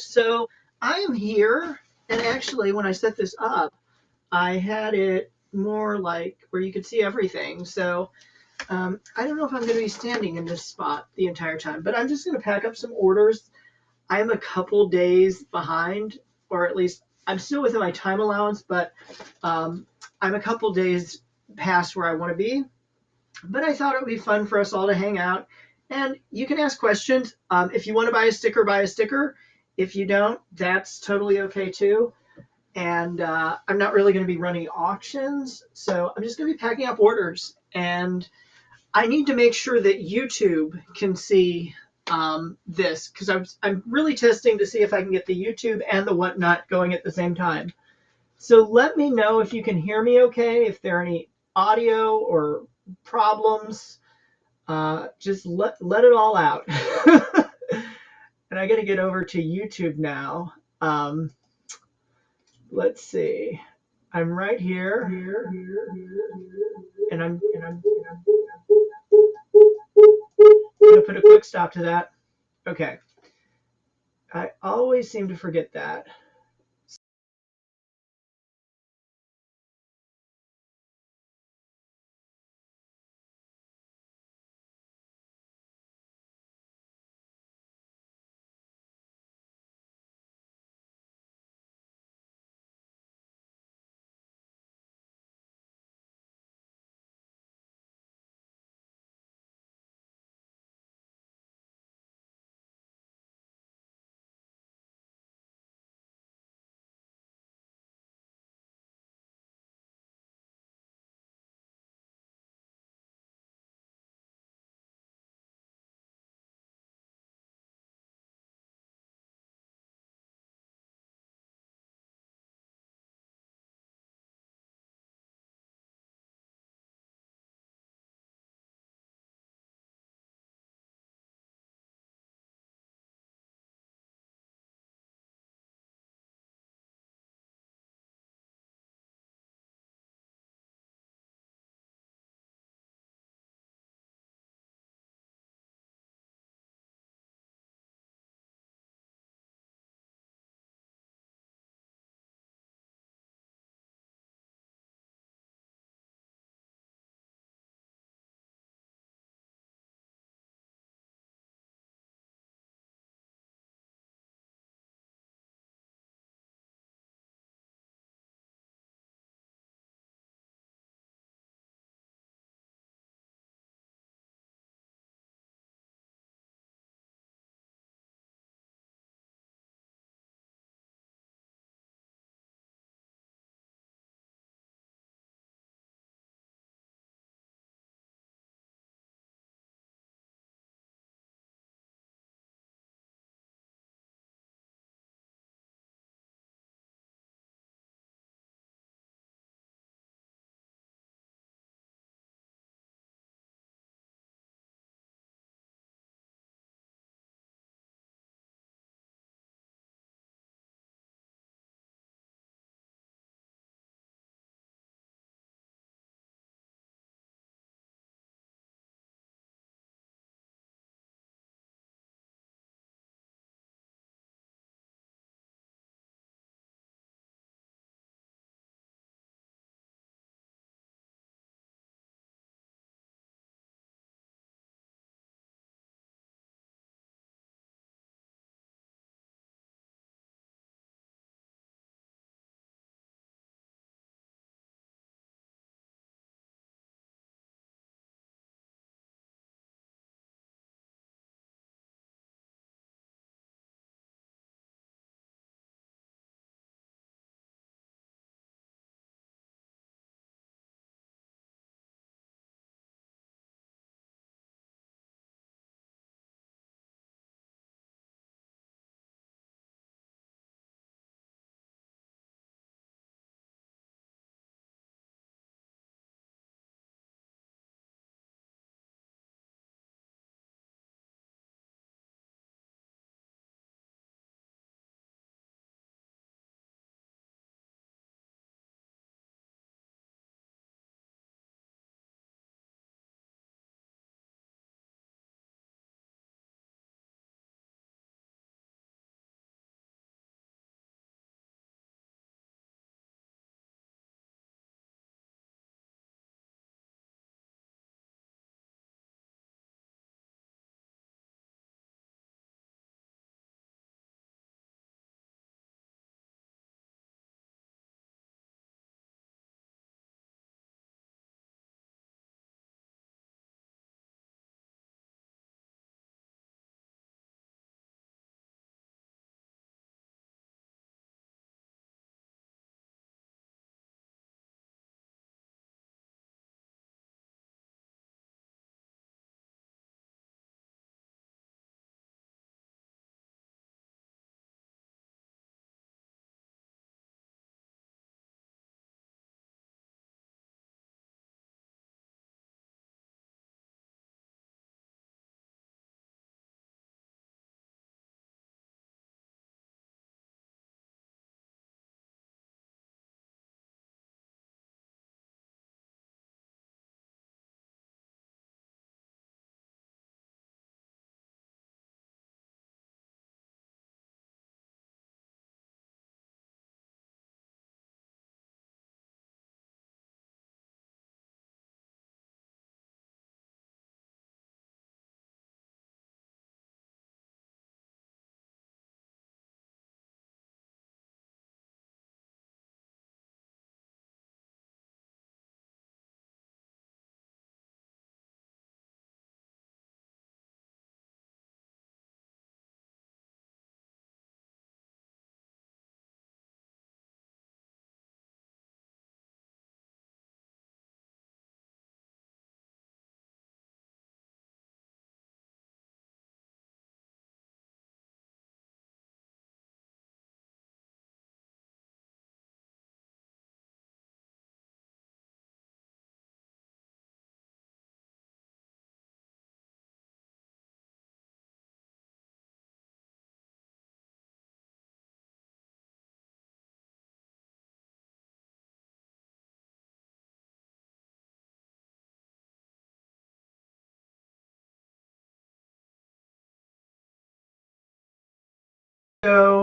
So I am here, and actually, when I set this up, I had it more like where you could see everything. So I don't know if I'm going to be standing in this spot the entire time, but I'm just going to pack up some orders. I'm a couple days behind, or at least I'm still within my time allowance, but um, I'm a couple days past where I want to be. But I thought it would be fun for us all to hang out. And you can ask questions. If you want to buy a sticker, buy a sticker. If you don't, that's totally okay too. And I'm not really going to be running auctions. So I'm just going to be packing up orders. And I need to make sure that YouTube can see this because I'm really testing to see if I can get the YouTube and the whatnot going at the same time. So let me know if you can hear me okay, if there are any audio or problems. Just let it all out. And I got to get over to YouTube now. Um, let's see. I'm right here, and I'm gonna put a quick stop to that. Okay. I always seem to forget that.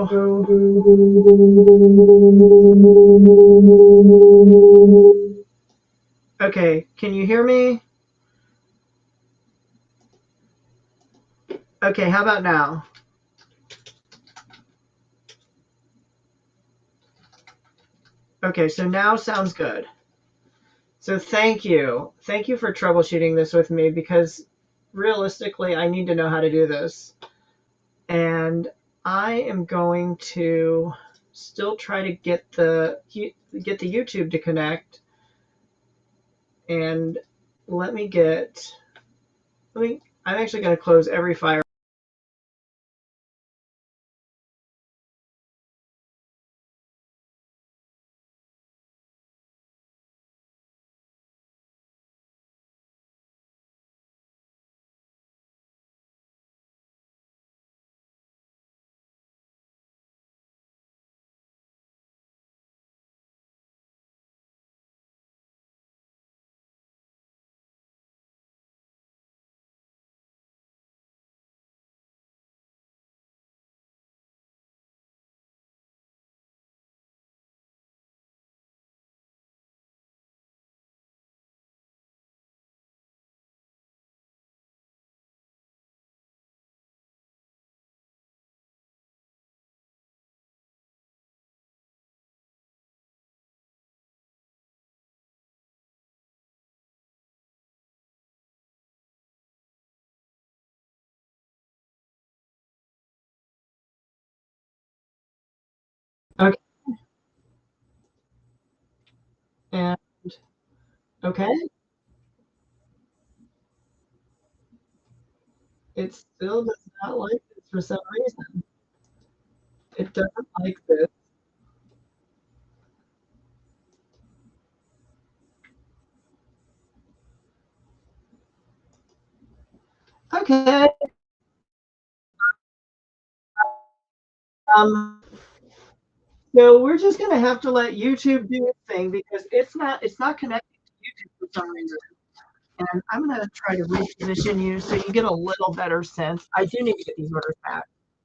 So okay, can you hear me? Okay, how about now? Okay, so now sounds good. So thank you. Thank you for troubleshooting this with me because realistically, I need to know how to do this. And I am going to still try to get the YouTube to connect. And let me get let me I'm actually going to close every fire. Okay. And okay, it still does not like this for some reason. It doesn't like this. Okay. Um, so we're just gonna have to let YouTube do its thing because it's not connecting to YouTube for some reason. And I'm gonna try to reposition you so you get a little better sense. I do need to get these orders back.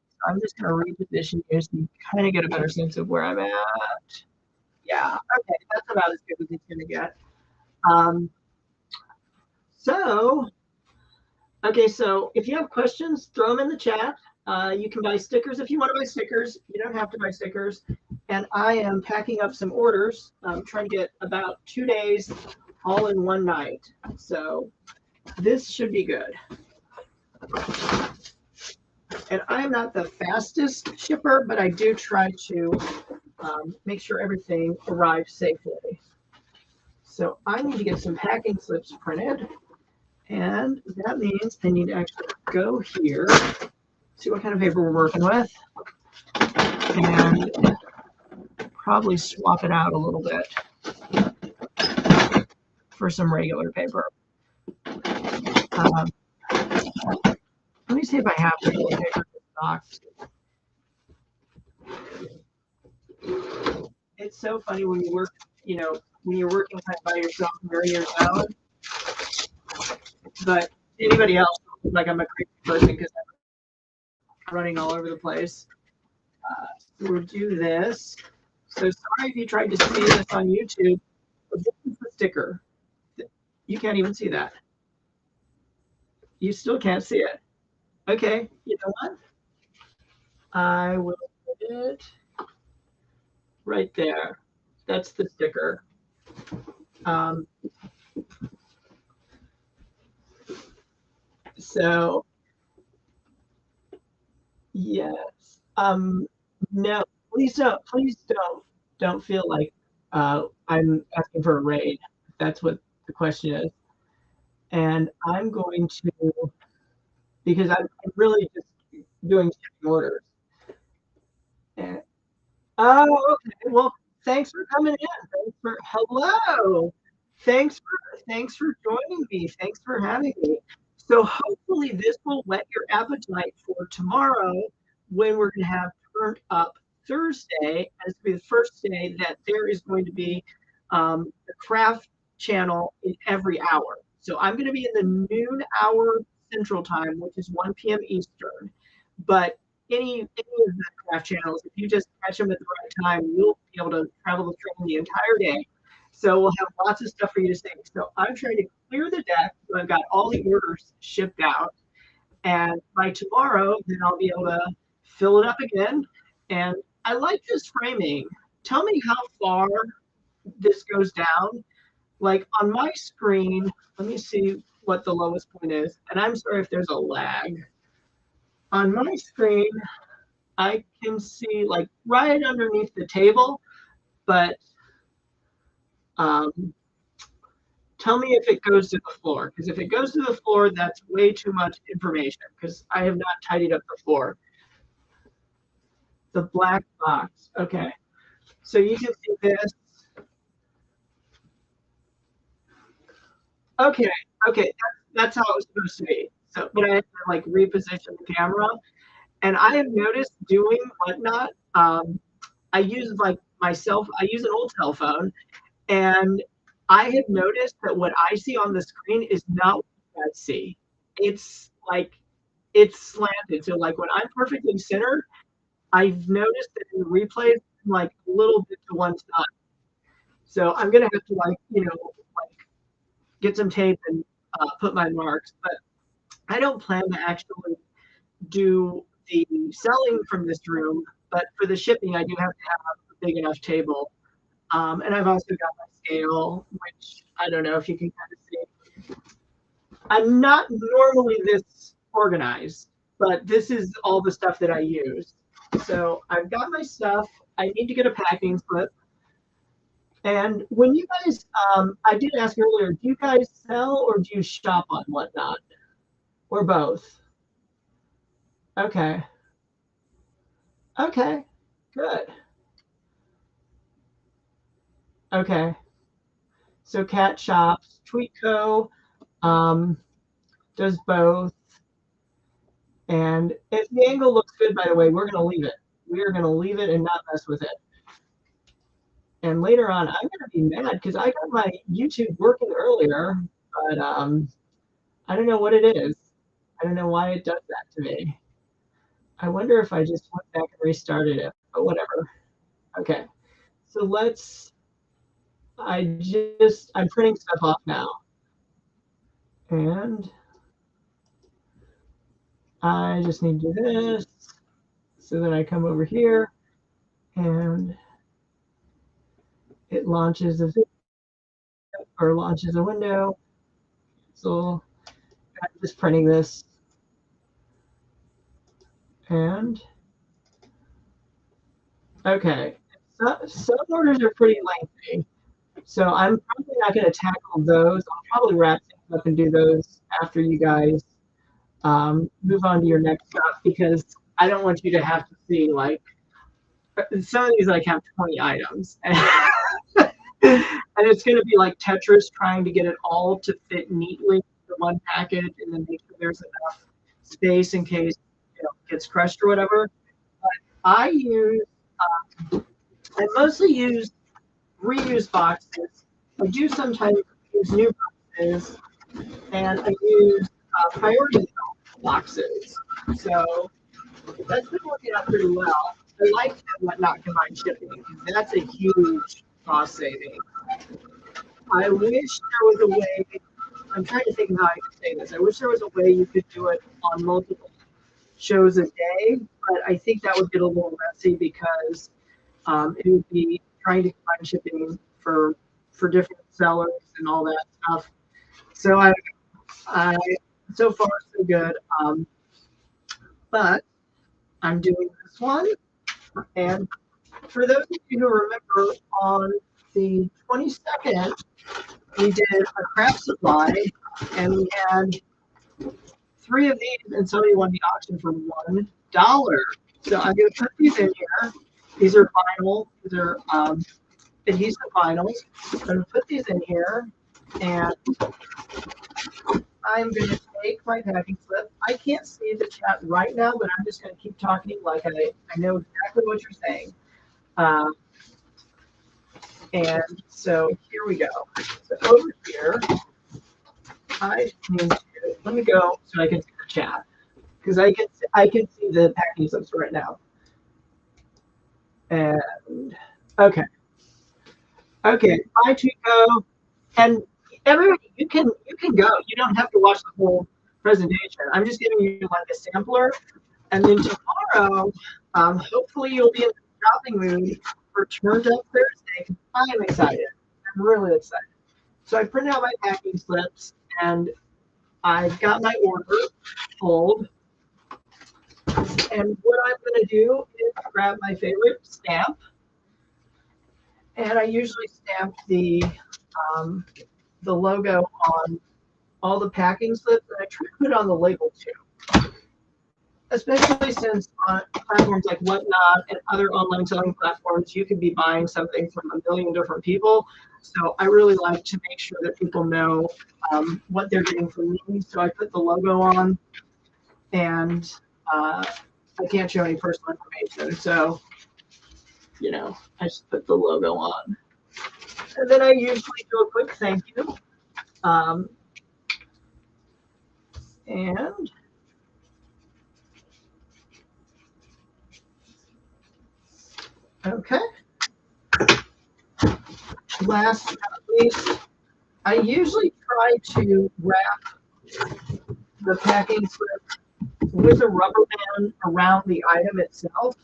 So I'm just gonna reposition you so you kind of get a better sense of where I'm at. Yeah. Okay. That's about as good as it's gonna get. Um, so okay, so if you have questions, throw them in the chat. You can buy stickers if you want to buy stickers. You don't have to buy stickers. And I am packing up some orders. I'm trying to get about 2 days all in one night. So this should be good. And I am not the fastest shipper, but I do try to make sure everything arrives safely. So I need to get some packing slips printed. And that means I need to actually go here, see what kind of paper we're working with, and probably swap it out a little bit for some regular paper. Let me see if I have regular paper stocked. It's so funny when you work, when you're working kind of by yourself and you're in your zone. But anybody else, like I'm a crazy person because I'm running all over the place. We'll do this. So sorry if you tried to see this on YouTube, but this is the sticker. You can't even see that. You still can't see it. Okay, you know what? I will put it right there. That's the sticker. Um, so yes. No, please don't feel like I'm asking for a raid. That's what the question is. And I'm going to because I'm really just doing shipping orders. And, oh, okay. Well, thanks for coming in. Thanks for hello. Thanks for joining me. Thanks for having me. So hopefully this will whet your appetite for tomorrow when we're going to have Turned Up Thursday. And it's going to be the first day that there is going to be the craft channel in every hour. So I'm going to be in the noon hour Central Time, which is 1 p.m. Eastern. But any of the craft channels, if you just catch them at the right time, you'll be able to travel the train the entire day. So we'll have lots of stuff for you to see. So I'm trying to clear the deck. So I've got all the orders shipped out. And by tomorrow, then I'll be able to fill it up again. And I like this framing. Tell me how far this goes down. Like on my screen, let me see what the lowest point is. And I'm sorry if there's a lag. On my screen, I can see like right underneath the table, but um, tell me if it goes to the floor. Because if it goes to the floor, that's way too much information because I have not tidied up the floor. The black box. Okay. So you can see this. Okay. Okay. That's how it was supposed to be. So, but I have to like reposition the camera. And I have noticed doing whatnot. I use like myself, I use an old cell phone, and I have noticed that what I see on the screen is not what you guys see. It's like it's slanted. So like when I'm perfectly centered, I've noticed that in the replays, I'm like a little bit to one side. So I'm gonna have to like, like get some tape and put my marks. But I don't plan to actually do the selling from this room, but for the shipping, I do have to have a big enough table. And I've also got my scale, which I don't know if you can kind of see. I'm not normally this organized, but this is all the stuff that I use. So I've got my stuff. I need to get a packing slip. And when you guys, I did ask earlier, do you guys sell or do you shop on Whatnot? Or both? Okay. Okay. Good. Okay. So Cat shops, Tweetco um, does both. And if the angle looks good, by the way, we're going to leave it. We are going to leave it and not mess with it. And later on, I'm going to be mad because I got my YouTube working earlier, but I don't know what it is. I don't know why it does that to me. I wonder if I just went back and restarted it, but whatever. Okay. So I'm printing stuff off now. And I just need to do this. So then I come over here and it launches a video or launches a window. So I'm just printing this. And okay, some orders are pretty lengthy. So I'm probably not going to tackle those. I'll probably wrap things up and do those after you guys move on to your next stuff because I don't want you to have to see like some of these like have 20 items. And it's going to be like Tetris trying to get it all to fit neatly in one package and then make sure there's enough space in case it gets crushed or whatever. But I mostly use reuse boxes. I do sometimes use new boxes, and I use priority boxes. So that's been working out pretty well. I like Whatnot combined shipping because that's a huge cost saving. I wish there was a way. I'm trying to think of how I could say this. I wish there was a way you could do it on multiple shows a day, but I think that would get a little messy because it would be trying to combine shipping for different sellers and all that stuff. So I so far so good. But I'm doing this one, and for those of you who remember, on the 22nd, we did a craft supply, and we had 3 of these, and somebody won the auction for $1. So I'm going to put these in here. These are vinyl. These are adhesive vinyls. I'm going to put these in here, and I'm going to take my packing slip. I can't see the chat right now, but I'm just going to keep talking like I know exactly what you're saying. And so here we go. So over here, let me go so I can see the chat. because I can see the packing slips right now. And okay, okay, bye Chico. And everybody, you can go. You don't have to watch the whole presentation. I'm just giving you like a sampler, and then tomorrow, hopefully you'll be in the shopping mood for Turned Up Thursday. I am excited. I'm really excited. So I printed out my packing slips, and I've got my order pulled. And what I'm going to do is grab my favorite stamp, and I usually stamp the logo on all the packing slips, and I try to put it on the label too. Especially since on platforms like Whatnot and other online selling platforms, you could be buying something from a million different people. So I really like to make sure that people know what they're getting from me. So I put the logo on, and I can't show any personal information. So, you know, I just put the logo on. And then I usually do a quick thank you. And okay. Last but not least, I usually try to wrap the packing slip with a rubber band around the item itself,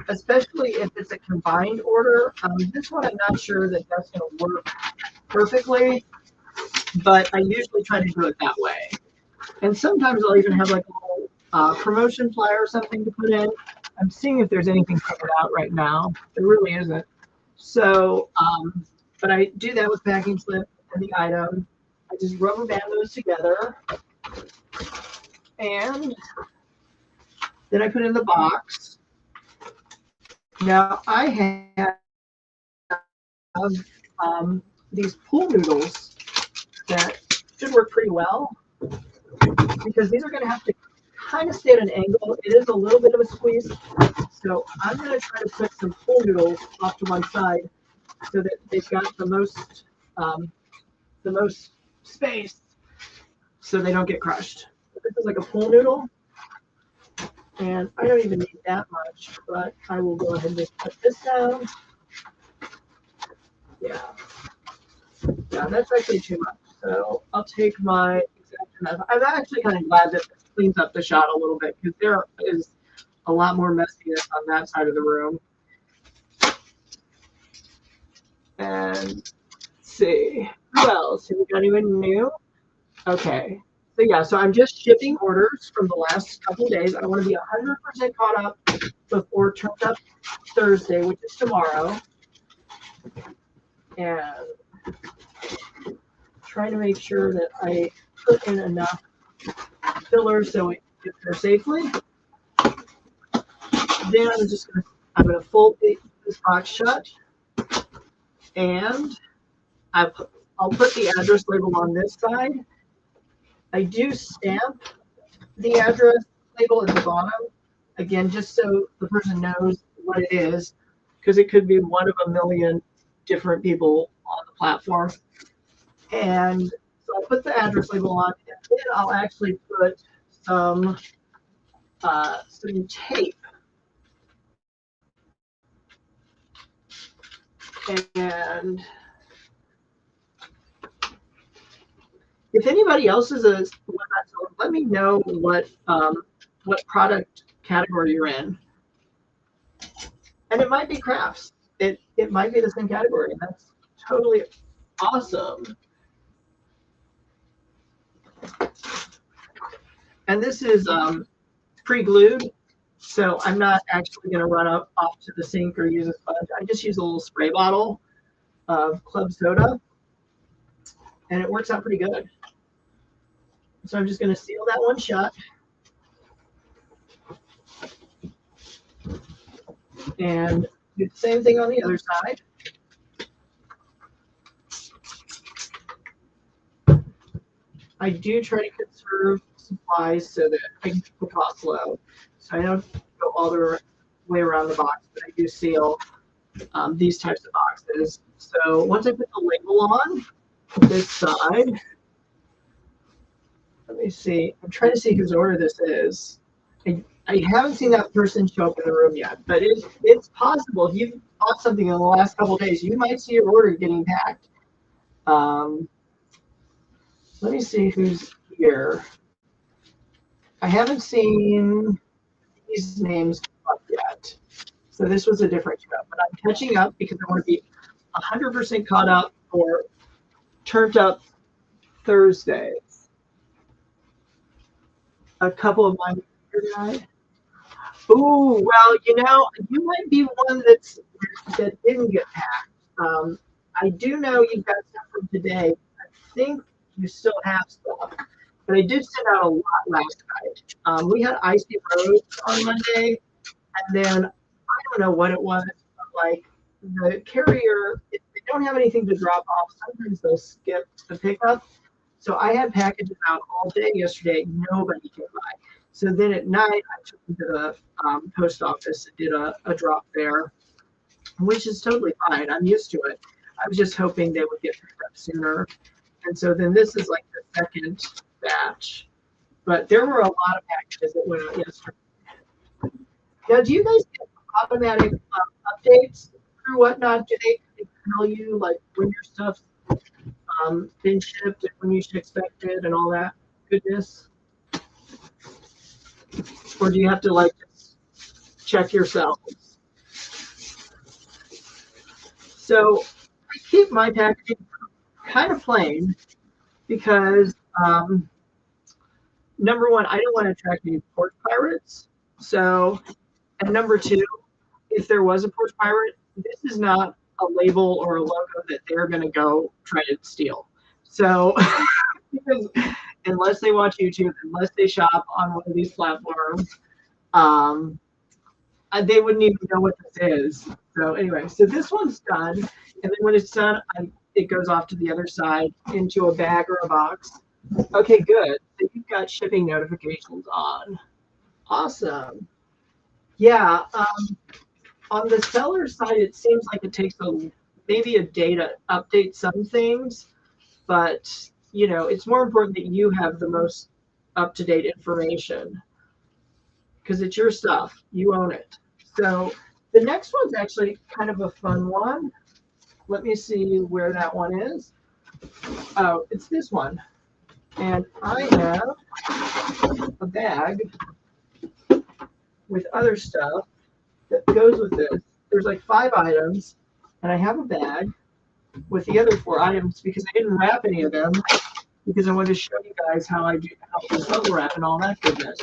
especially if it's a combined order. This one, I'm not sure that that's going to work perfectly, but I usually try to do it that way. And sometimes I'll even have like a little promotion flyer or something to put in. I'm seeing if there's anything covered out right now. There really isn't. So, but I do that with packing slip and the item. I just rubber band those together. And then I put it in the box. Now I have these pool noodles that should work pretty well, because these are going to have to kind of stay at an angle. It is a little bit of a squeeze. So I'm going to try to put some pool noodles off to one side so that they've got the most space so they don't get crushed. This is like a pool noodle. And I don't even need that much, but I will go ahead and just put this down. Yeah. Yeah, that's actually too much. So I'll take my exact amount. I'm actually kind of glad that this cleans up the shot a little bit, because there is a lot more messiness on that side of the room. And let's see, who else? Have we got anyone new? Okay. So yeah, so I'm just shipping orders from the last couple of days. I want to be 100% caught up before Turned Up Thursday, which is tomorrow. And try to make sure that I put in enough fillers so it gets there safely. Then I'm gonna fold this box shut, and I'll put the address label on this side. I do stamp the address label at the bottom, again, just so the person knows what it is, because it could be one of a million different people on the platform. And so I'll put the address label on, and then I'll actually put some tape. And if anybody else is a Whatnot seller, let me know what product category you're in. And it might be crafts. It might be the same category, and that's totally awesome. And this is pre-glued, so I'm not actually going to run off to the sink or use a sponge. I just use a little spray bottle of club soda, and it works out pretty good. So I'm just going to seal that one shut. And do the same thing on the other side. I do try to conserve supplies so that I can keep the cost low. So I don't go all the way around the box, but I do seal these types of boxes. So once I put the label on this side, let me see. I'm trying to see whose order this is. I haven't seen that person show up in the room yet, but it's possible. If you've bought something in the last couple of days, you might see your order getting packed. Um, let me see who's here. I haven't seen these names up yet. So this was a different show, but I'm catching up because I want to be 100% caught up for Turned Up Thursdays. A couple of mine here tonight. Ooh, well, you might be one that didn't get packed. I do know you've got stuff from today. I think you still have stuff, but I did send out a lot last night. We had Icy Roads on Monday, and then I don't know what it was, but like the carrier, if they don't have anything to drop off, sometimes they'll skip the pickup. So I had packages out all day yesterday. Nobody came by. So then at night, I took them to the post office and did a drop there, which is totally fine. I'm used to it. I was just hoping they would get picked up sooner. And so then this is like the second batch. But there were a lot of packages that went out yesterday. Now, do you guys get automatic updates through Whatnot? Do they tell you like when your stuff's been shipped and when you should expect it and all that goodness? Or do you have to like just check yourselves? So I keep my packaging kind of plain because number one, I don't want to attract any porch pirates. So, and number two, if there was a porch pirate, this is not a label or a logo that they're going to go try to steal. So, because unless they watch YouTube, unless they shop on one of these platforms, they wouldn't even know what this is. So anyway, so this one's done, and then when it's done, it goes off to the other side into a bag or a box. Okay, good. So you've got shipping notifications on. Awesome. Yeah. On the seller side, it seems like it takes maybe a day to update some things, but it's more important that you have the most up-to-date information because it's your stuff. You own it. So the next one's actually kind of a fun one. Let me see where that one is. Oh, it's this one. And I have a bag with other stuff that goes with this. There's like 5 items, and I have a bag with the other 4 items because I didn't wrap any of them because I wanted to show you guys how I do bubble wrap and all that goodness.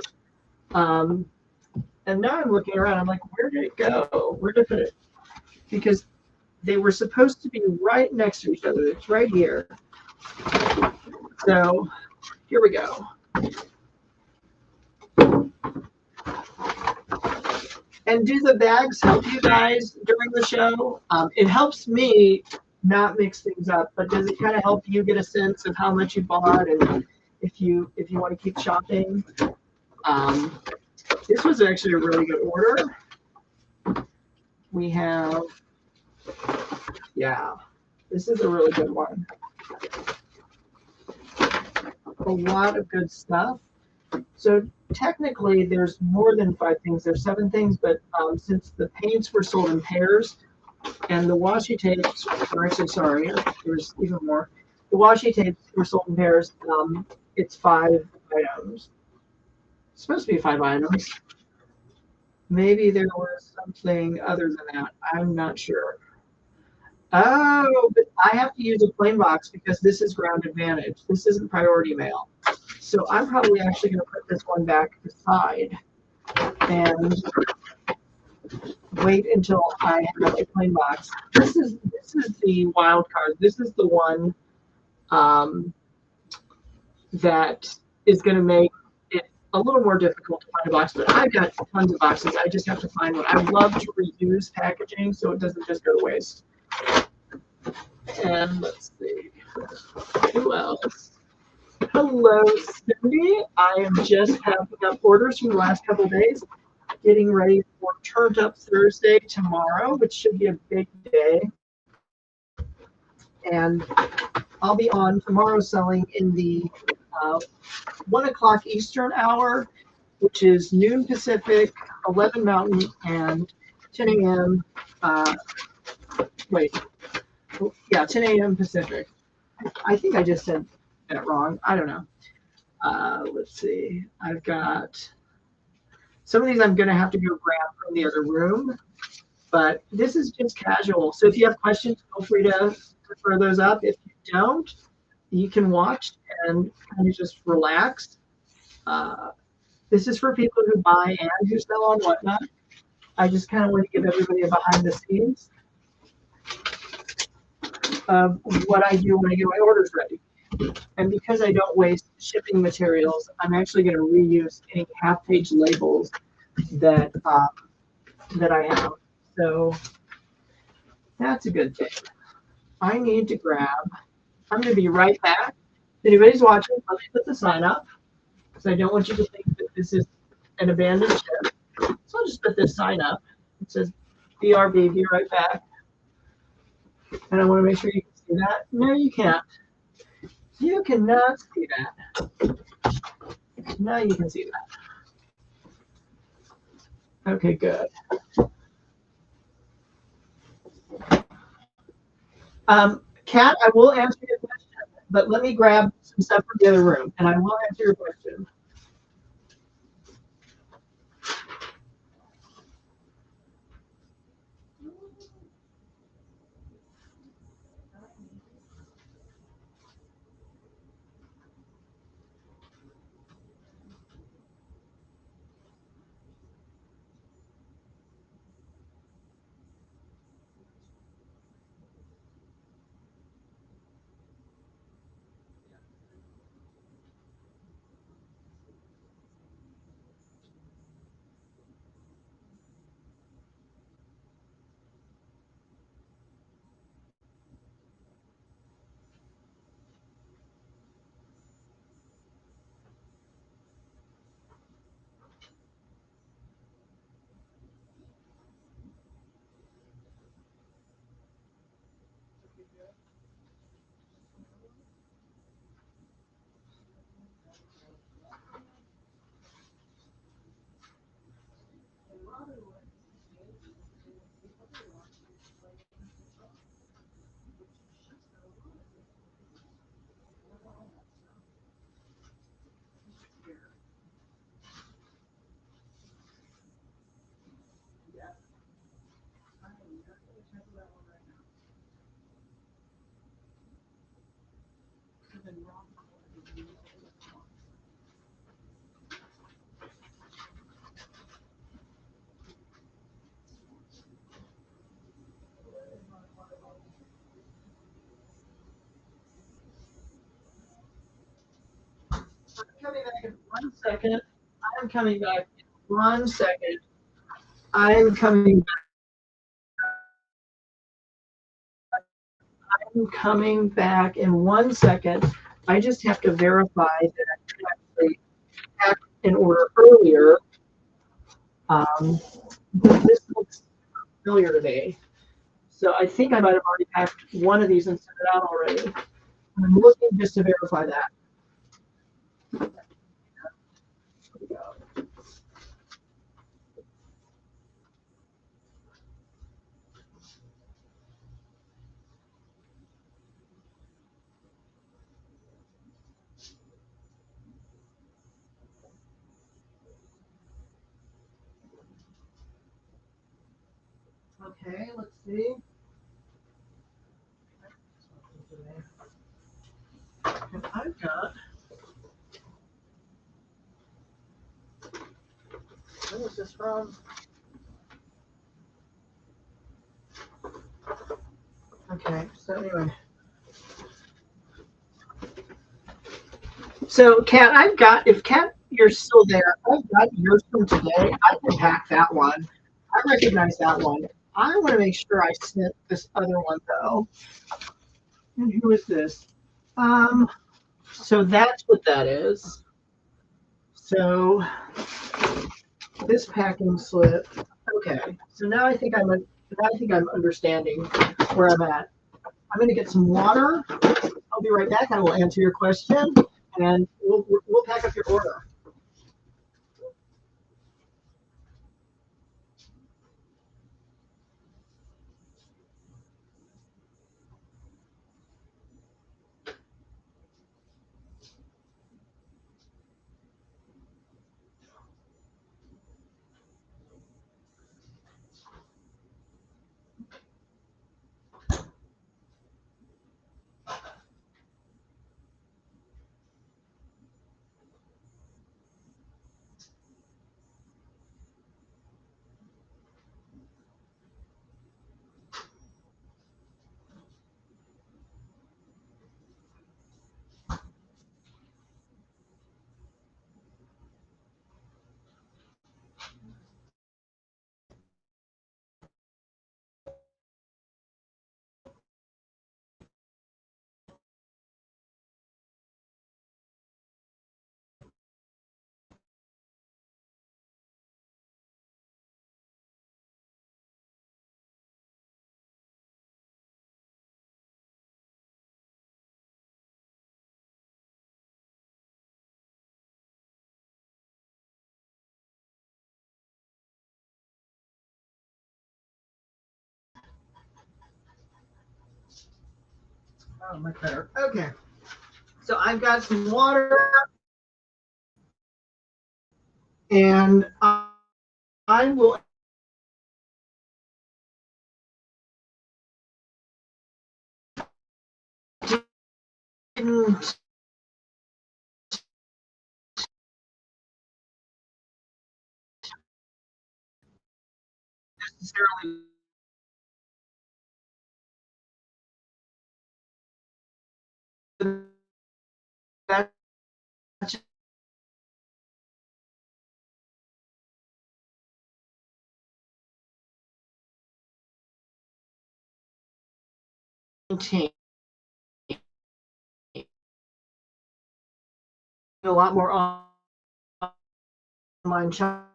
And now I'm looking around. I'm like, where did it go? Where did I put it? Because they were supposed to be right next to each other. It's right here. So here we go. And do the bags help you guys during the show? It helps me not mix things up, but does it kind of help you get a sense of how much you bought and if you want to keep shopping? This was actually a really good order. We have, yeah, this is a really good one. A lot of good stuff. So technically there's more than 5 things. There's 7 things, but since the paints were sold in pairs and the washi tapes were actually, sorry, there's even more. The washi tapes were sold in pairs. It's 5 items. It's supposed to be 5 items. Maybe there was something other than that. I'm not sure. Oh, but I have to use a plain box because this is Ground Advantage. This isn't priority mail. So I'm probably actually going to put this one back aside and wait until I have a plain box. This is the wild card. This is the one that is going to make it a little more difficult to find a box. But I've got tons of boxes. I just have to find one. I love to reuse packaging so it doesn't just go to waste. And let's see, who else? Hello, Cindy. I am just having up orders from the last couple of days, getting ready for Turned Up Thursday tomorrow, which should be a big day. And I'll be on tomorrow selling in the 1 o'clock Eastern hour which is noon Pacific, 11 Mountain, and 10 a.m. Wait, yeah, 10 a.m. Pacific. I think I just said that wrong. I don't know. Let's see. I've got some of these I'm going to have to go grab from the other room, but this is just casual. So if you have questions, feel free to throw those up. If you don't, you can watch and kind of just relax. This is for people who buy and who sell on Whatnot. I just kind of want to give everybody a behind the scenes of what I do when I get my orders ready. And because I don't waste shipping materials, I'm actually going to reuse any half-page labels that that I have. So that's a good thing. I need to grab. I'm going to be right back. If anybody's watching, let me put the sign up because I don't want you to think that this is an abandoned ship. So I'll just put this sign up. It says BRB, be right back. And I want to make sure you can see that. No, you can't. You cannot see that. Now you can see that. Okay, good. Kat, I will answer your question, but let me grab some stuff from the other room, and I will answer your question. Coming back in 1 second. I'm coming back in 1 second. I'm coming back. I'm coming back in 1 second. I just have to verify that I actually packed an order earlier. This looks familiar to me. So I think I might have already packed one of these and sent it out already. I'm looking just to verify that. Okay, let's see. And I've got, where is this from? Okay, so anyway. So Kat, I've got, if Kat, you're still there, I've got yours from today. I can hack that one. I recognize that one. I want to make sure I sent this other one though. And who is this? So that's what that is. So this packing slip. Okay. So now I think I'm understanding where I'm at. I'm going to get some water. I'll be right back. I will answer your question, and we'll pack up your order. Oh, much better. Okay. So I've got some water, and I will didn't necessarily that change a lot more online shopping,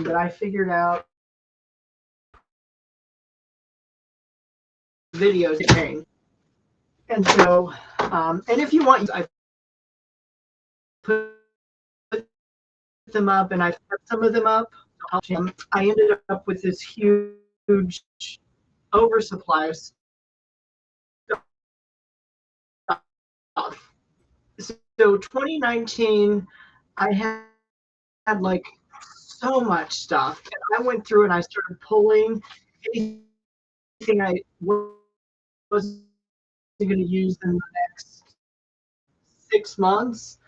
but I figured out videos thing. And so, and if you want, I put them up, and I put some of them up. I ended up with this huge oversupply of stuff. So 2019, I had like so much stuff, and I went through and I started pulling anything I was going to use in the next 6 months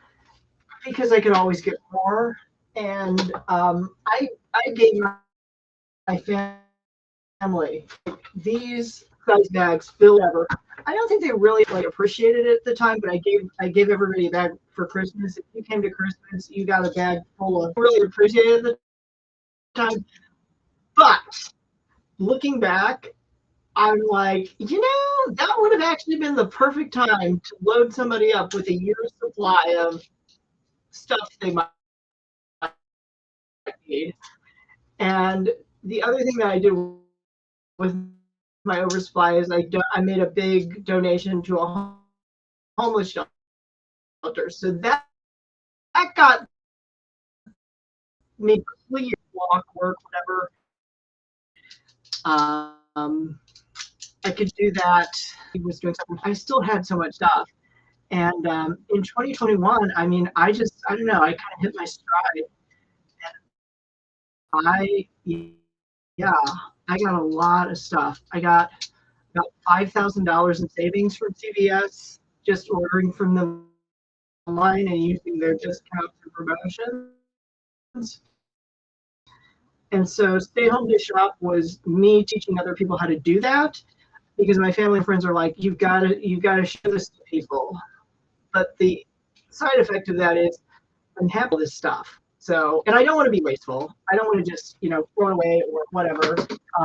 because I could always get more. And I gave my family these size bags filled ever. I don't think they really like appreciated it at the time, but I gave everybody a bag for Christmas. If you came to Christmas, you got a bag full of really appreciated at the time. But looking back, I'm like, that would have actually been the perfect time to load somebody up with a year's supply of stuff they might need. And the other thing that I did with my oversupply is I made a big donation to a homeless shelter. So that got me clear, walk, work, whatever. I could do that. He was doing something. I still had so much stuff. And in 2021, I mean, I don't know, I kind of hit my stride. I, yeah, I got a lot of stuff. I got about $5,000 in savings from CVS, just ordering from them online and using their discounts and promotions. And so Stay Home to Shop was me teaching other people how to do that because my family and friends are like, you've got to show this to people. But the side effect of that is I'm happy with this stuff. So, and I don't want to be wasteful. I don't want to just, throw it away or whatever.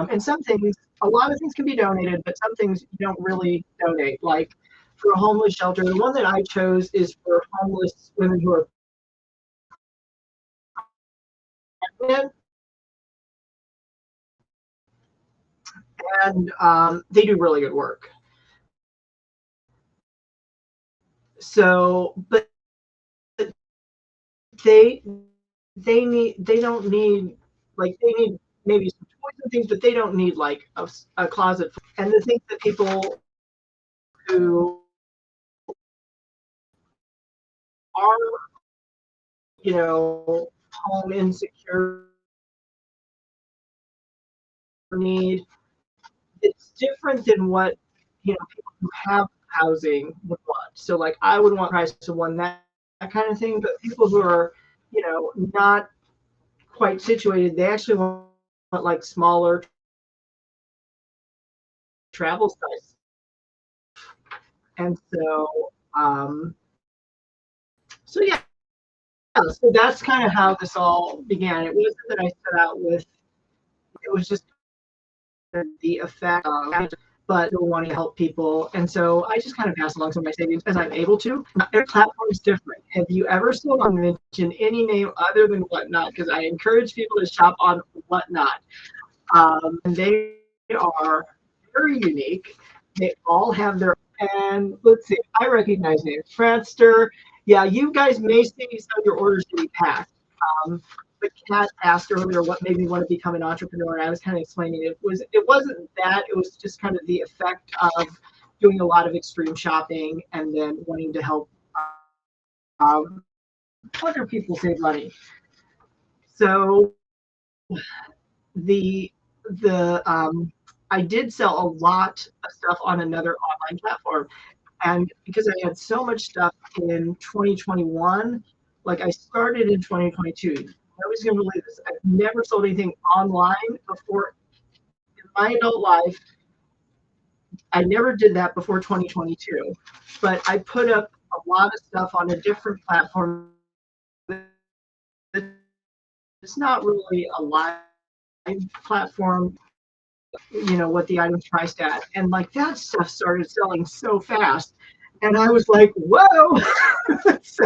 And some things, a lot of things can be donated, but some things you don't really donate. Like for a homeless shelter, the one that I chose is for homeless women who are pregnant, and they do really good work. So, but they they don't need, like, they need maybe some toys and things, but they don't need like a closet. And the things that people who are, home insecure need, it's different than what, people who have housing would want. So like I would want price to one that kind of thing, but people who are, not quite situated, they actually want like smaller travel size. And so yeah, so that's kind of how this all began. It wasn't that I set out with, it was just the effect of, but wanting to help people. And so I just kind of pass along some of my savings as I'm able to. Every platform is different. Have you ever someone mention any name other than Whatnot? Because I encourage people to shop on Whatnot. And they are very unique. They all have their, and let's see, I recognize names. Friendster. Yeah, you guys may see some of your orders to be passed. Um, but Kat asked earlier what made me want to become an entrepreneur, and I was kind of explaining it wasn't that, it was just kind of the effect of doing a lot of extreme shopping and then wanting to help um, other people save money. So the I did sell a lot of stuff on another online platform, and because I had so much stuff in 2021, like I started in 2022. Nobody's gonna believe this. I've never sold anything online before in my adult life. I never did that before 2022, but I put up a lot of stuff on a different platform. It's not really a live platform, what the item's priced at. And like that stuff started selling so fast. And I was like, whoa. So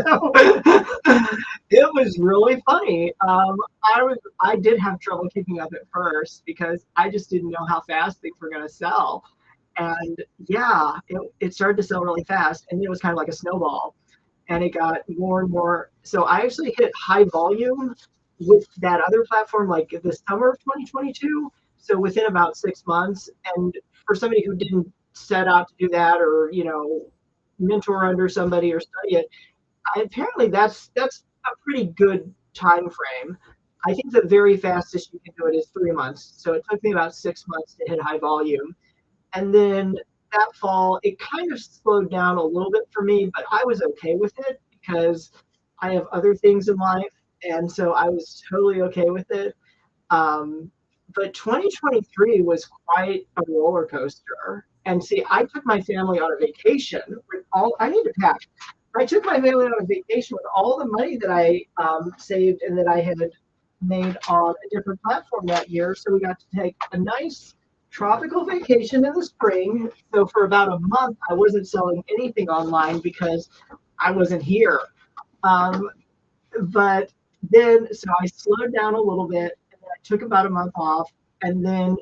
it was really funny. I did have trouble keeping up at first because I just didn't know how fast things were gonna sell. And yeah, it started to sell really fast, and it was kind of like a snowball, and it got more and more. So I actually hit high volume with that other platform like the summer of 2022. So within about 6 months, and for somebody who didn't set out to do that, or mentor under somebody or study it, apparently that's a pretty good time frame. I think the very fastest you can do it is 3 months. So it took me about 6 months to hit high volume. And then that fall, it kind of slowed down a little bit for me, but I was okay with it because I have other things in life. And so I was totally okay with it. Um, but 2023 was quite a roller coaster. And see, I took my family on a vacation with all, I need to pack. I took my family on a vacation with all the money that I saved and that I had made on a different platform that year. So we got to take a nice tropical vacation in the spring. So for about a month, I wasn't selling anything online because I wasn't here. Um, but then, so I slowed down a little bit, and then I took about a month off. And then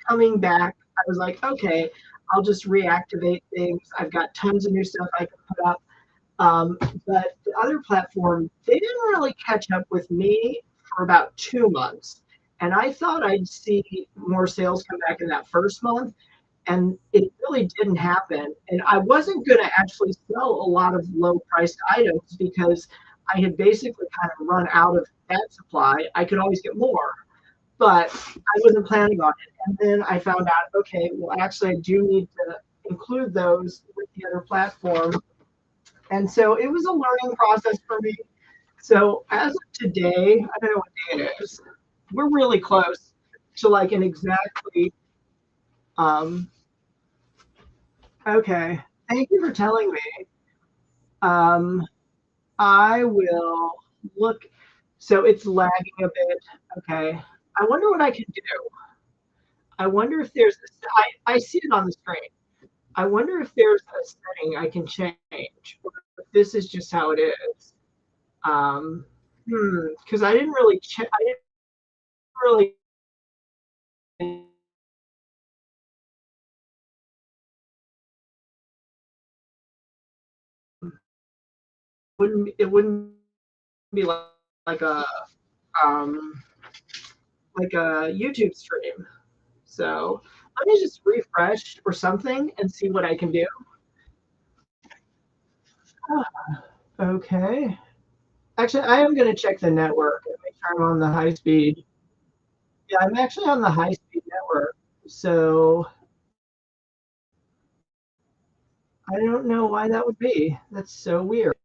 coming back, I was like, okay, I'll just reactivate things. I've got tons of new stuff I can put up. Um, but the other platform, they didn't really catch up with me for about 2 months. And I thought I'd see more sales come back in that first month, and it really didn't happen. And I wasn't going to actually sell a lot of low priced items because I had basically kind of run out of that supply. I could always get more, but I wasn't planning on it. And then I found out, okay, well, actually, I do need to include those with the other platform. And so it was a learning process for me. So as of today, I don't know what day it is. We're really close to like an exactly. Um, okay. Thank you for telling me. Um, I will look. So it's lagging a bit. Okay. I wonder what I can do. I wonder if there's. I see it on the screen. I wonder if there's a setting I can change, or if this is just how it is. Um, because I didn't really check. I didn't really it wouldn't be like a um like a YouTube stream. So let me just refresh or something and see what I can do. Okay. Actually, I am going to check the network and make sure I'm on the high speed. Yeah, I'm actually on the high speed network. So I don't know why that would be. That's so weird.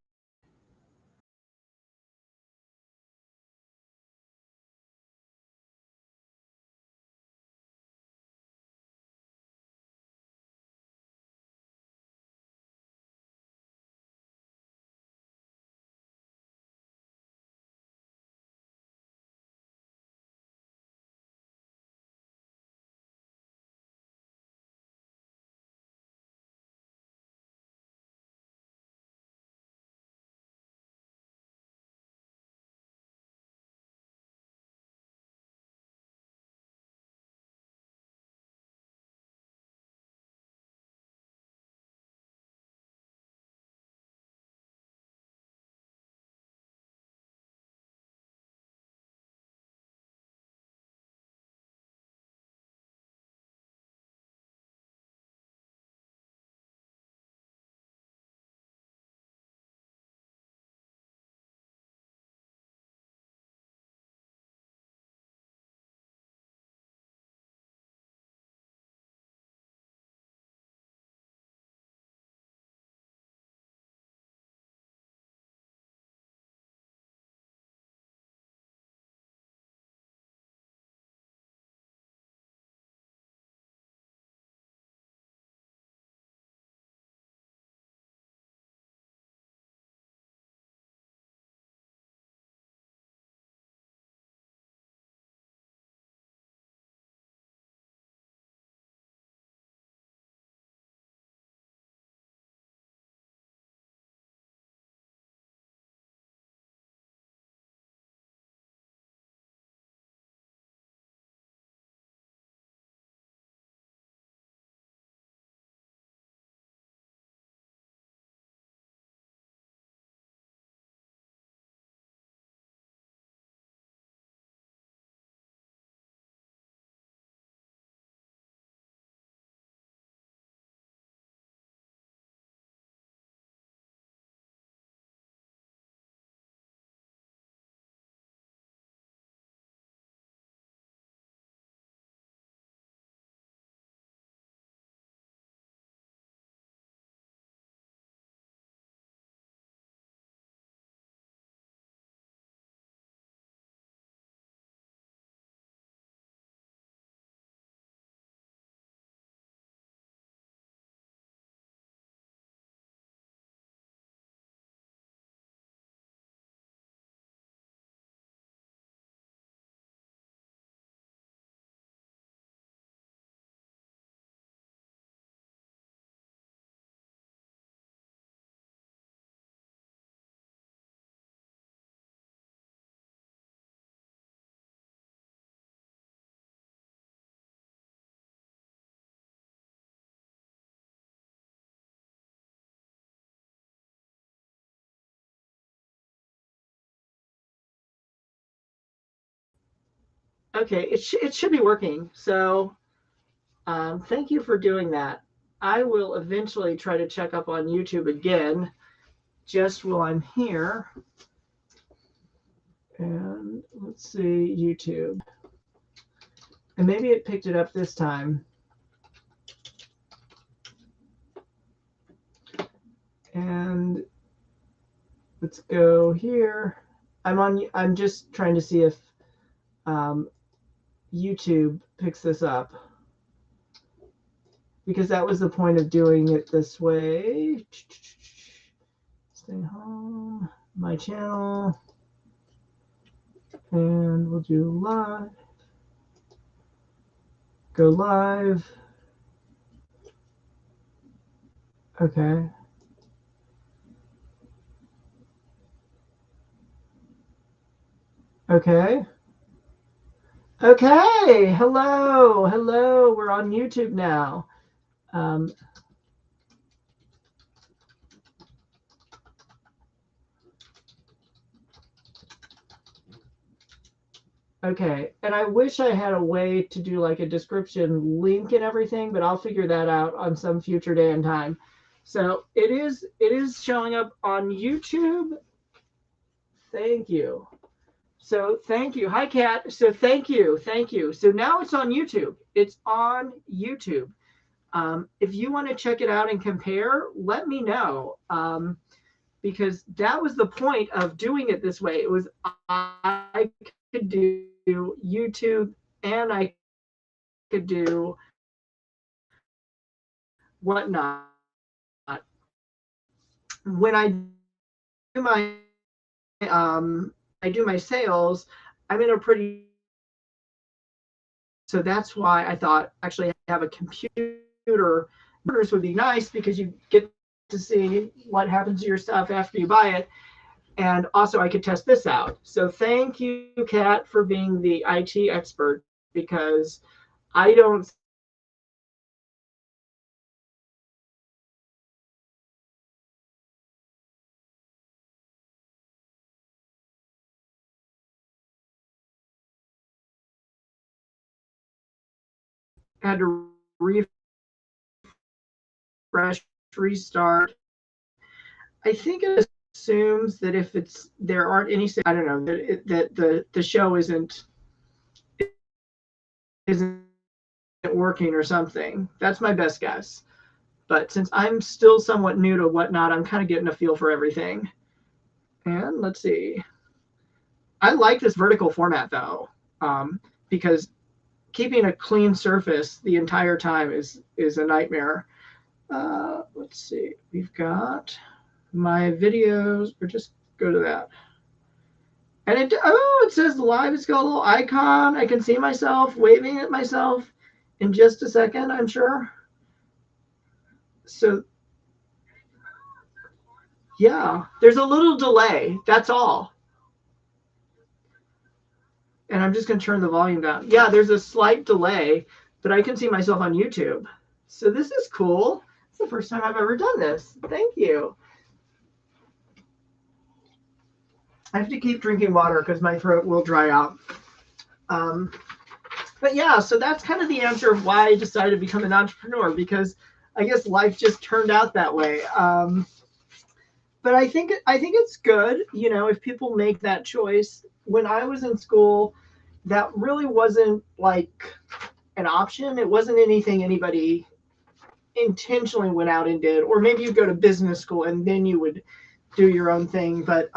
Okay, it should be working. So thank you for doing that. I will eventually try to check up on YouTube again just while I'm here. And let's see, YouTube. And maybe it picked it up this time. And let's go here. I'm just trying to see if YouTube picks this up, because that was the point of doing it this way. Stay home, my channel, and we'll do live. Go live. Okay. Okay. Okay. Hello. Hello. We're on YouTube now. Okay. And I wish I had a way to do like a description link and everything, but I'll figure that out on some future day and time. So it is showing up on YouTube. Thank you. So thank you. Hi, Kat. So thank you. Thank you. So now it's on YouTube. It's on YouTube. If you want to check it out and compare, let me know. Because that was the point of doing it this way. It was I could do YouTube and I could do Whatnot. When I do my sales, I'm in a pretty, so that's why I thought actually have a computer would be nice, because you get to see what happens to your stuff after you buy it. And also I could test this out. So thank you, Kat, for being the IT expert, because I don't had to refresh, restart. I think it assumes that if there aren't any, I don't know, that the show isn't working or something. That's my best guess. But since I'm still somewhat new to Whatnot, I'm kind of getting a feel for everything. And let's see. I like this vertical format though, because keeping a clean surface the entire time is a nightmare. Let's see. We've got my videos, or just go to that. And it says live. It's got a little icon. I can see myself waving at myself in just a second, I'm sure. So yeah, there's a little delay. That's all. And I'm just going to turn the volume down. Yeah, there's a slight delay, but I can see myself on YouTube. So this is cool. It's the first time I've ever done this. Thank you. I have to keep drinking water because my throat will dry out. But yeah, so that's kind of the answer of why I decided to become an entrepreneur, because I guess life just turned out that way. But I think it's good, you know, if people make that choice. When I was in school, that really wasn't like an option. It wasn't anything anybody intentionally went out and did. Or maybe you go to business school and then you would do your own thing. But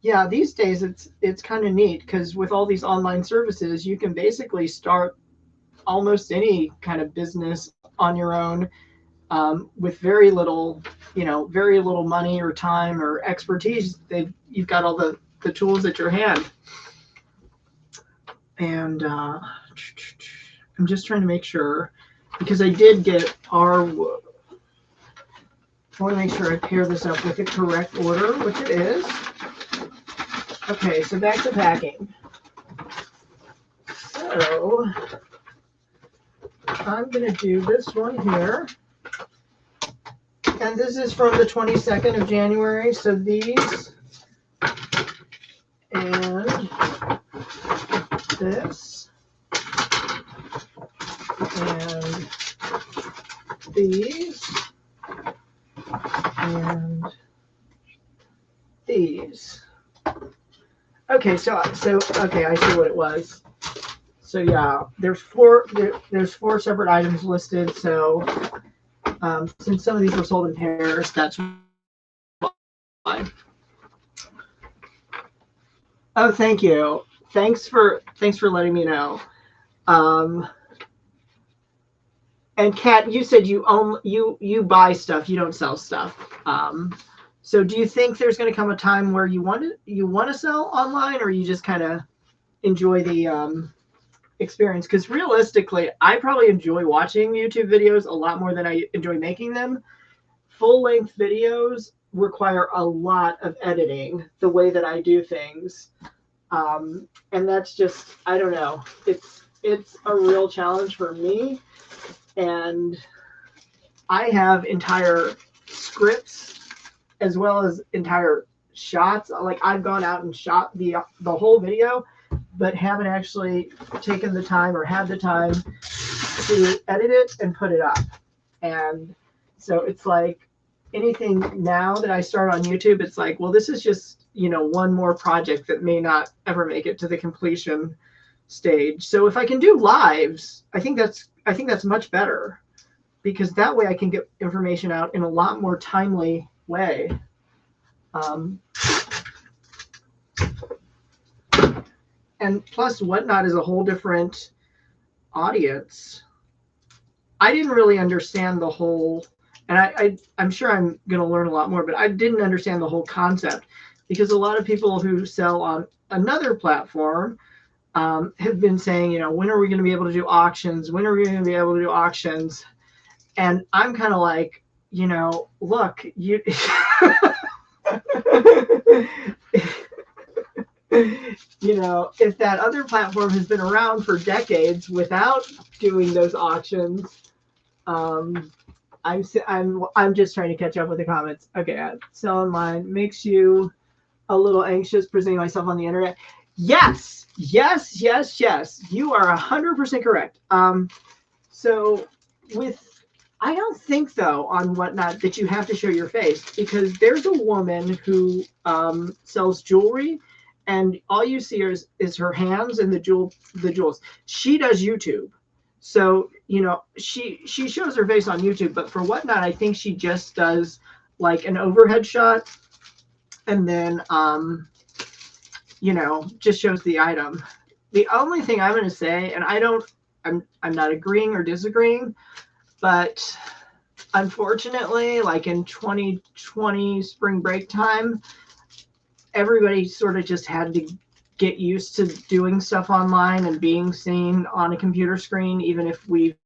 yeah, these days it's kind of neat, because with all these online services, you can basically start almost any kind of business on your own, with very little money or time or expertise. You've got all the tools at your hand. And I'm just trying to make sure, because I did get I want to make sure I pair this up with the correct order, which it is. Okay, so back to packing. So I'm going to do this one here. And this is from the 22nd of January. So these, and this and these and these. Okay, so okay, I see what it was. So yeah, there's four separate items listed. So since some of these were sold in pairs, that's why. Oh, thank you. Thanks for letting me know. And Kat, you said you buy stuff, you don't sell stuff. So do you think there's going to come a time where you want to sell online, or you just kind of enjoy the experience? Because realistically, I probably enjoy watching YouTube videos a lot more than I enjoy making them. Full-length videos require a lot of editing the way that I do things. And that's just, I don't know. It's a real challenge for me. And I have entire scripts as well as entire shots. Like I've gone out and shot the whole video, but haven't actually taken the time or had the time to edit it and put it up. And so it's like anything now that I start on YouTube, it's like, well, this is just, one more project that may not ever make it to the completion stage. So if I can do lives, I think that's much better, because that way I can get information out in a lot more timely way. And plus, Whatnot is a whole different audience. I didn't really understand the whole, and I'm sure I'm going to learn a lot more, but I didn't understand the whole concept, because a lot of people who sell on another platform have been saying, when are we going to be able to do auctions? When are we going to be able to do auctions? And I'm kind of like, look, you, if that other platform has been around for decades without doing those auctions, I'm just trying to catch up with the comments. Okay, sell online makes you a little anxious presenting myself on the internet. Yes. You are 100% correct. So I don't think though on Whatnot that you have to show your face, because there's a woman who sells jewelry, and all you see is her hands and the jewels. She does YouTube. So, she shows her face on YouTube, but for Whatnot, I think she just does like an overhead shot, and then, just shows the item. The only thing I'm going to say, and I'm not agreeing or disagreeing, but unfortunately, like in 2020 spring break time, everybody sort of just had to get used to doing stuff online and being seen on a computer screen, even if we've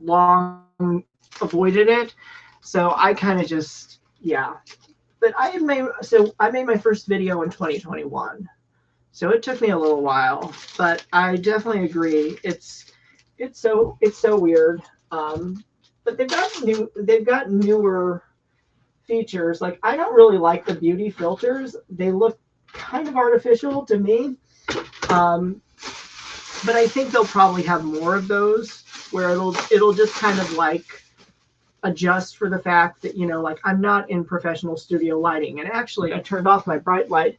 long avoided it. So I kind of just, yeah. But I made my first video in 2021. So it took me a little while, but I definitely agree. It's so weird. But they've got newer features. Like, I don't really like the beauty filters. They look kind of artificial to me. But I think they'll probably have more of those where it'll just kind of like adjust for the fact that, like I'm not in professional studio lighting. And actually I turned off my bright light.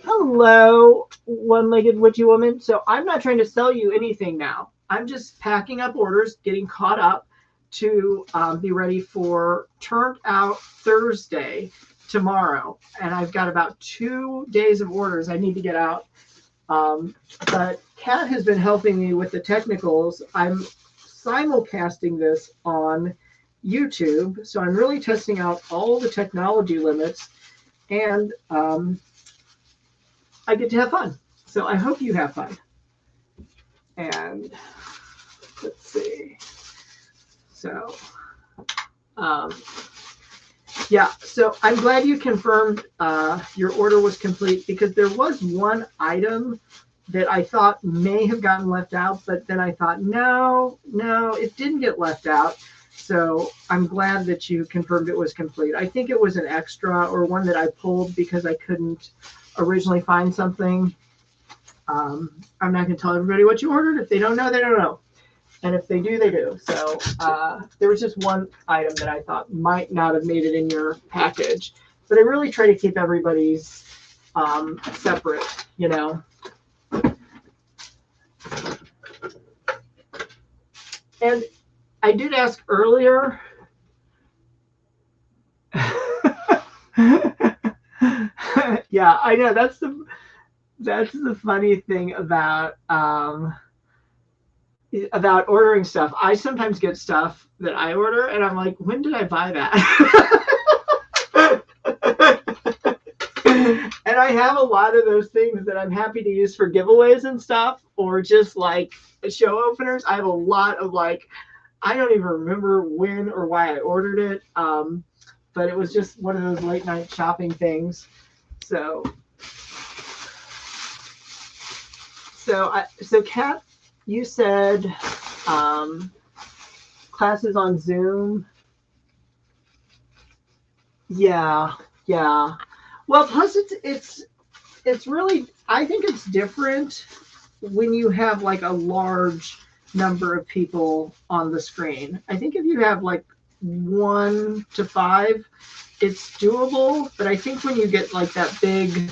Hello, one-legged witchy woman. So I'm not trying to sell you anything now. I'm just packing up orders, getting caught up to be ready for Turned Out Thursday tomorrow. And I've got about 2 days of orders I need to get out. But Kat has been helping me with the technicals. I'm simulcasting this on YouTube. So I'm really testing out all the technology limits. And I get to have fun. So I hope you have fun. And let's see. So, yeah, so I'm glad you confirmed your order was complete, because there was one item that I thought may have gotten left out, but then I thought, no, it didn't get left out. So I'm glad that you confirmed it was complete. I think it was an extra or one that I pulled because I couldn't originally find something. I'm not going to tell everybody what you ordered. If they don't know, they don't know. And if they do, they do. So there was just one item that I thought might not have made it in your package. But I really try to keep everybody's separate, you know. And I did ask earlier. Yeah, I know. That's the funny thing about ordering stuff. I sometimes get stuff that I order, and I'm like, when did I buy that? And I have a lot of those things that I'm happy to use for giveaways and stuff, or just like show openers. I have a lot of like, I don't even remember when or why I ordered it, but it was just one of those late night shopping things. So Kat, you said classes on Zoom. Yeah. Well, plus it's really, I think it's different when you have like a large number of people on the screen. I think if you have like 1 to 5, it's doable. But I think when you get like that big,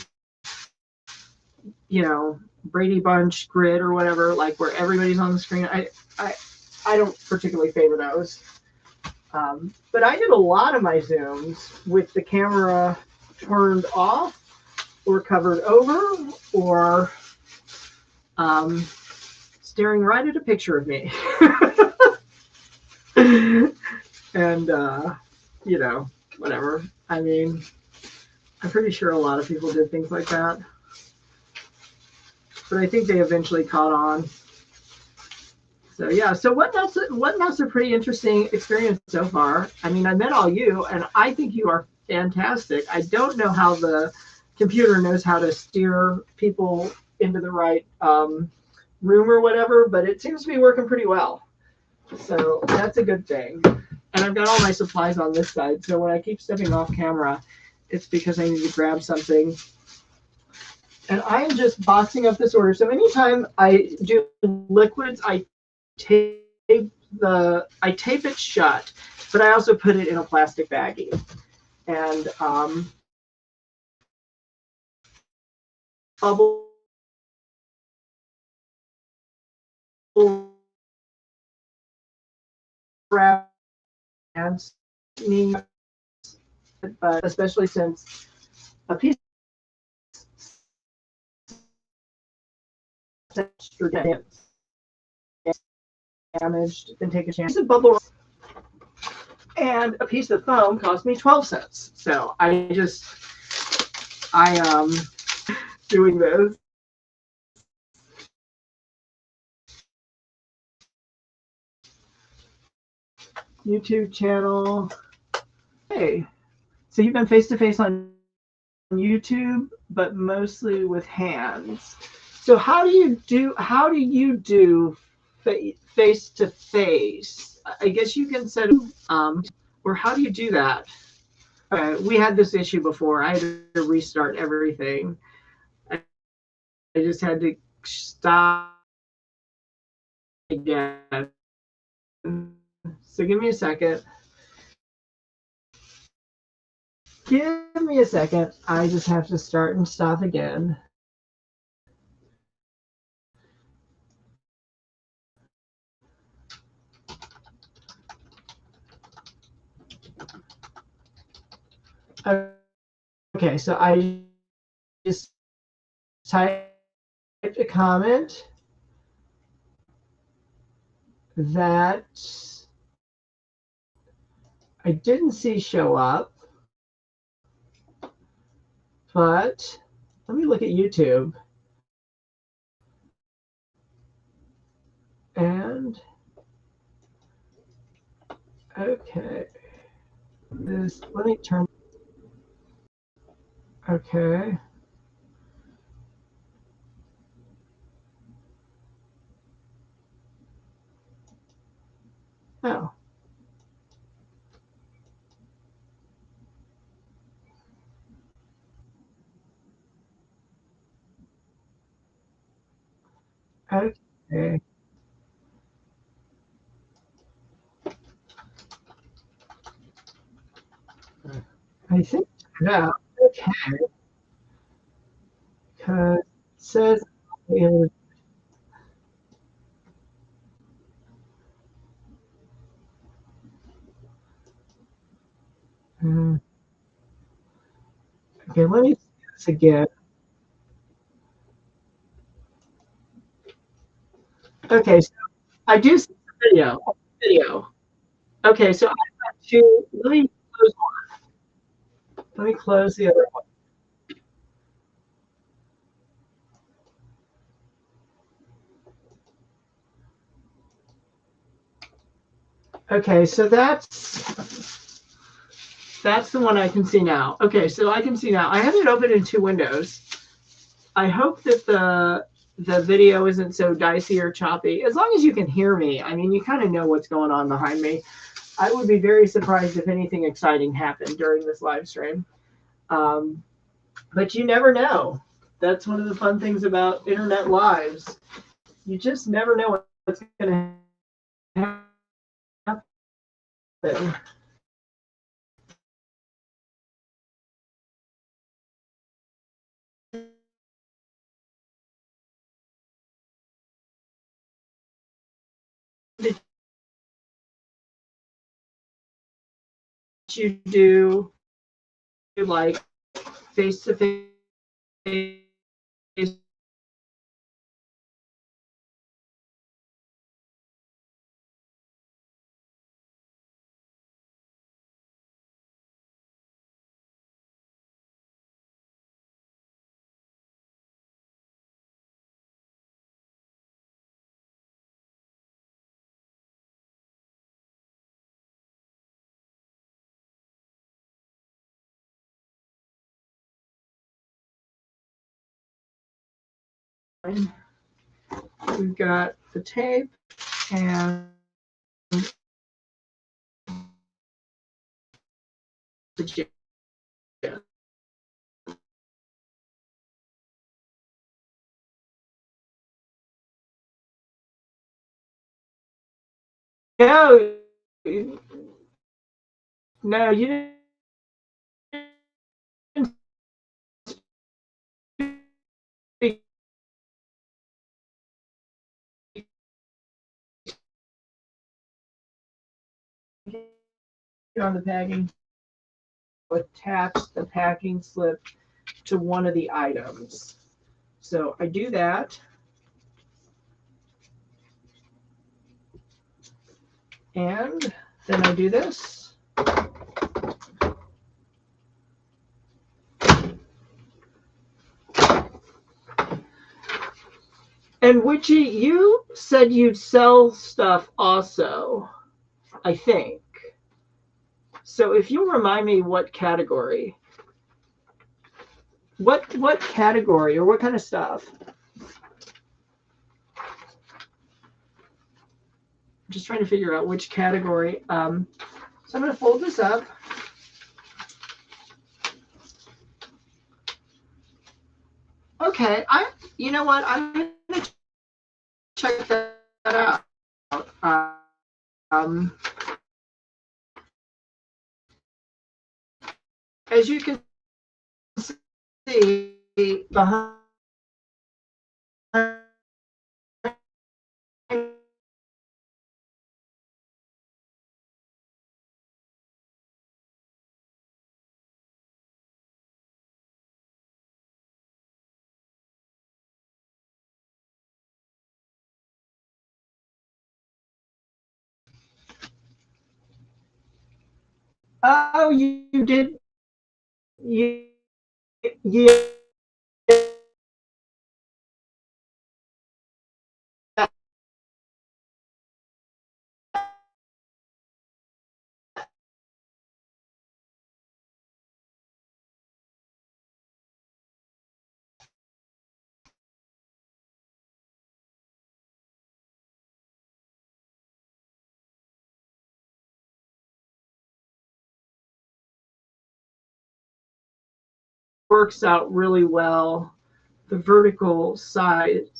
you know, Brady Bunch grid or whatever, like where everybody's on the screen, I don't particularly favor those. But I did a lot of my Zooms with the camera turned off or covered over, or staring right at a picture of me. And, you know, whatever. I mean, I'm pretty sure a lot of people did things like that. But I think they eventually caught on. So yeah, so Whatnot's a pretty interesting experience so far. I mean, I met all you, and I think you are fantastic. I don't know how the computer knows how to steer people into the right room or whatever, but it seems to be working pretty well. So that's a good thing. And I've got all my supplies on this side, so when I keep stepping off camera, it's because I need to grab something. And I am just boxing up this order. So anytime I do liquids, I tape it shut, but I also put it in a plastic baggie. And bubble wrap, but especially since a piece damaged, then take a chance. A bubble wrap and a piece of foam cost me 12 cents. So I doing this. YouTube channel. Hey, so you've been face to face on YouTube, but mostly with hands. So how do you do face to face? I guess you can set or how do you do that? We had this issue before. I had to restart everything. I just had to stop again. So give me a second. Give me a second. I just have to start and stop again. Okay, so I just typed a comment that I didn't see show up, but let me look at YouTube. And okay, let me turn. Okay. Oh. Okay. I think that okay. Because it says uh, okay, let me see this again. Okay, so I do see the video. Video. Okay, so I got two. Let me close the other one. Okay, so that's the one I can see now. Okay, so I can see now. I have it open in two windows. I hope that the video isn't so dicey or choppy. As long as you can hear me, I mean, you kind of know what's going on behind me. I would be very surprised if anything exciting happened during this live stream. Um, but you never know. That's one of the fun things about internet lives. You just never know what's going to happen. Did you do like face to face? We've got the tape and the jig. No, no, you didn't speak on the packing. Attach the packing slip to one of the items. So I do that. And then I do this. And Witchy, you said you'd sell stuff also, I think. So if you remind me what category, what category or what kind of stuff? I'm just trying to figure out which category. So I'm going to fold this up. Okay, you know what? I'm going to check that out. Um, as you can see behind oh, you did you yeah. Works out really well. The vertical side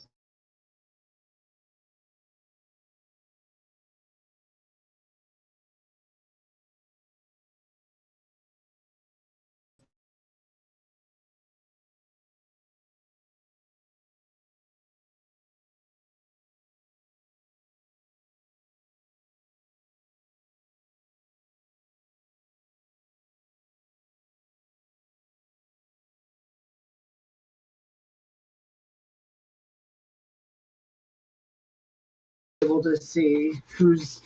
able to see whose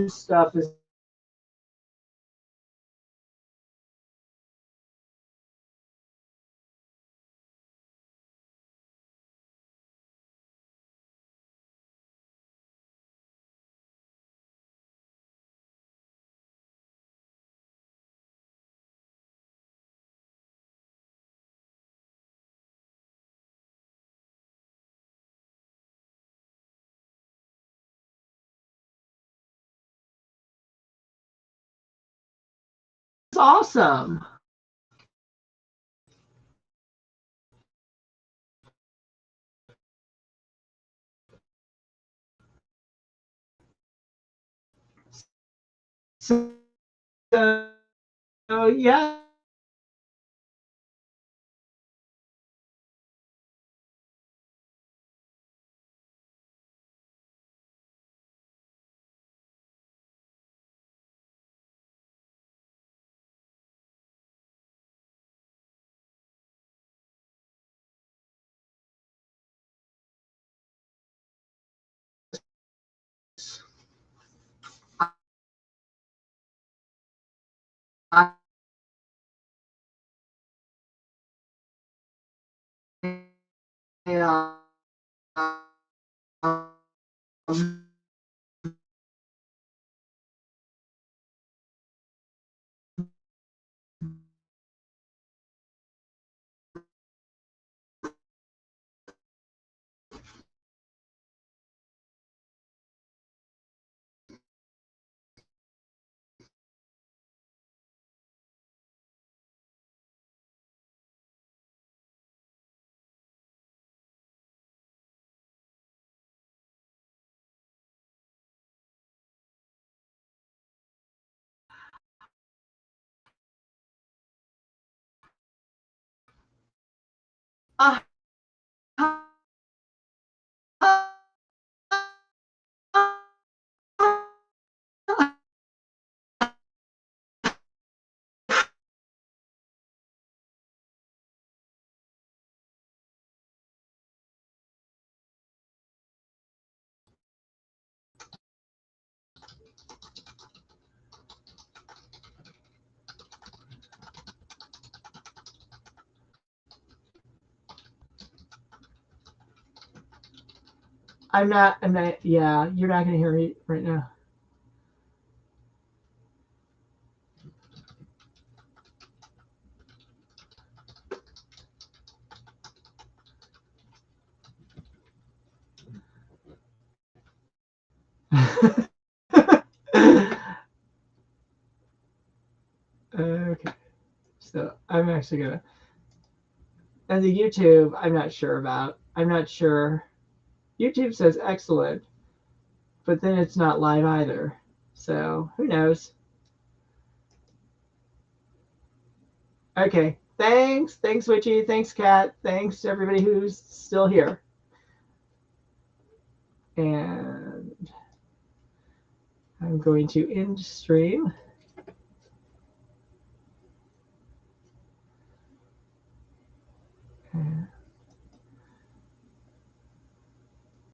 stuff is awesome. So yeah. Yeah. I'm not, yeah, you're not going to hear me right now. Okay, so I'm actually going to, and the YouTube, I'm not sure about. I'm not sure. YouTube says excellent, but then it's not live either. So who knows? Okay. Thanks, Witchy. Thanks, Kat. Thanks to everybody who's still here. And I'm going to end stream.